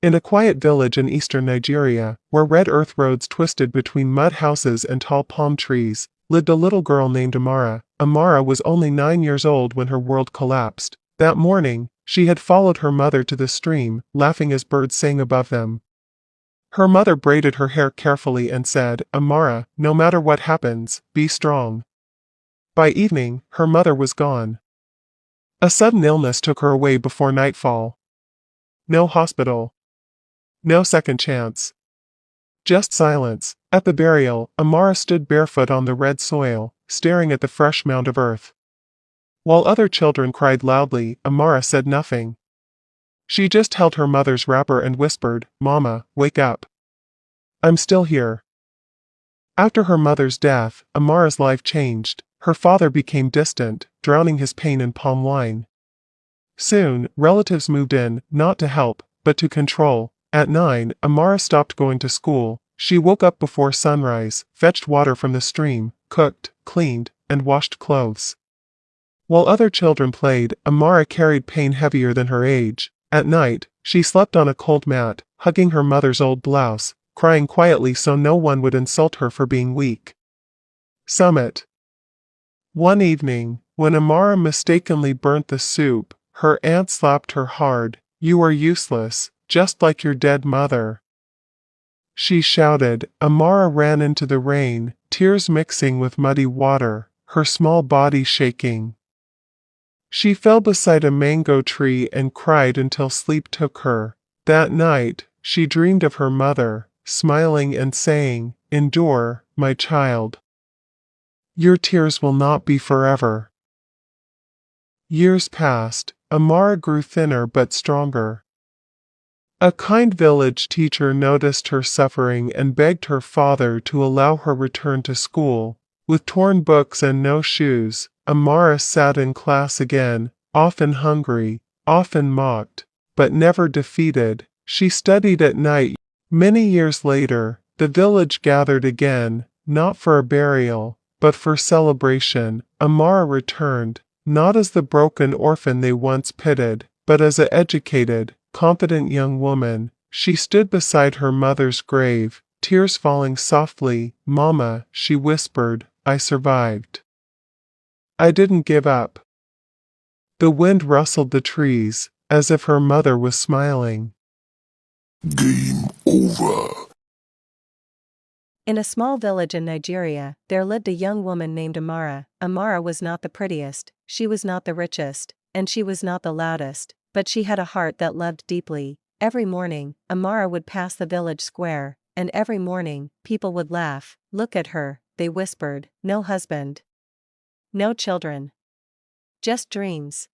In a quiet village in eastern Nigeria, where red earth roads twisted between mud houses and tall palm trees, lived a little girl named Amara. Amara was only 9 years old when her world collapsed. That morning, she had followed her mother to the stream, laughing as birds sang above them. Her mother braided her hair carefully and said, "Amara, no matter what happens, be strong." By evening, her mother was gone. A sudden illness took her away before nightfall. No hospital. No second chance. Just silence. At the burial, Amara stood barefoot on the red soil, staring at the fresh mound of earth. While other children cried loudly, Amara said nothing. She just held her mother's wrapper and whispered, "Mama, wake up. I'm still here." After her mother's death, Amara's life changed. Her father became distant, drowning his pain in palm wine. Soon, relatives moved in, not to help, but to control. At 9, Amara stopped going to school. She woke up before sunrise, fetched water from the stream, cooked, cleaned, and washed clothes. While other children played, Amara carried pain heavier than her age. At night, she slept on a cold mat, hugging her mother's old blouse, crying quietly so no one would insult her for being weak. Summit. One evening, when Amara mistakenly burnt the soup, her aunt slapped her hard. "You are useless, just like your dead mother," she shouted. Amara ran into the rain, tears mixing with muddy water, her small body shaking. She fell beside a mango tree and cried until sleep took her. That night, she dreamed of her mother, smiling and saying, "Endure, my child. Your tears will not be forever." Years passed. Amara grew thinner but stronger. A kind village teacher noticed her suffering and begged her father to allow her return to school. With torn books and no shoes, Amara sat in class again, often hungry, often mocked, but never defeated. She studied at night. Many years later, the village gathered again, not for a burial, but for celebration. Amara returned, not as the broken orphan they once pitied, but as an educated, confident young woman. She stood beside her mother's grave, tears falling softly. "Mama," she whispered, "I survived. I didn't give up." The wind rustled the trees, as if her mother was smiling. Game over. In a small village in Nigeria, there lived a young woman named Amara. Amara was not the prettiest, she was not the richest, and she was not the loudest, but she had a heart that loved deeply. Every morning, Amara would pass the village square, and every morning, people would laugh. "Look at her," they whispered, "no husband. No children. Just dreams."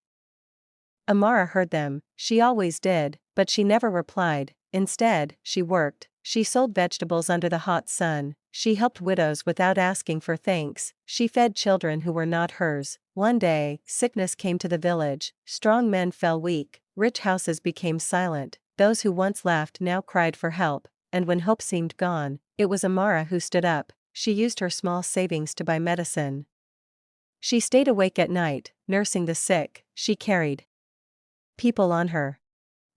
Amara heard them, she always did, but she never replied. Instead, she worked. She sold vegetables under the hot sun, she helped widows without asking for thanks, she fed children who were not hers. One day, sickness came to the village, strong men fell weak, rich houses became silent, those who once laughed now cried for help, and when hope seemed gone, it was Amara who stood up. She used her small savings to buy medicine. She stayed awake at night, nursing the sick. She carried people on her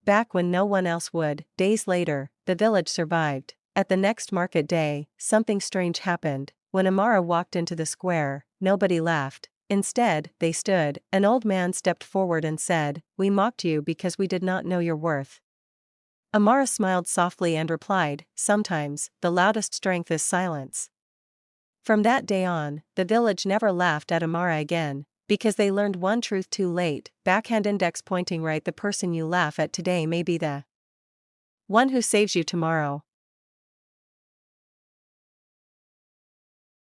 back when no one else would. Days later, the village survived. At the next market day, something strange happened. When Amara walked into the square, nobody laughed. Instead, they stood. An old man stepped forward and said, "We mocked you because we did not know your worth." Amara smiled softly and replied, "Sometimes, the loudest strength is silence." From that day on, the village never laughed at Amara again, because they learned one truth too late. Backhand index pointing right. The person you laugh at today may be the one who saves you tomorrow.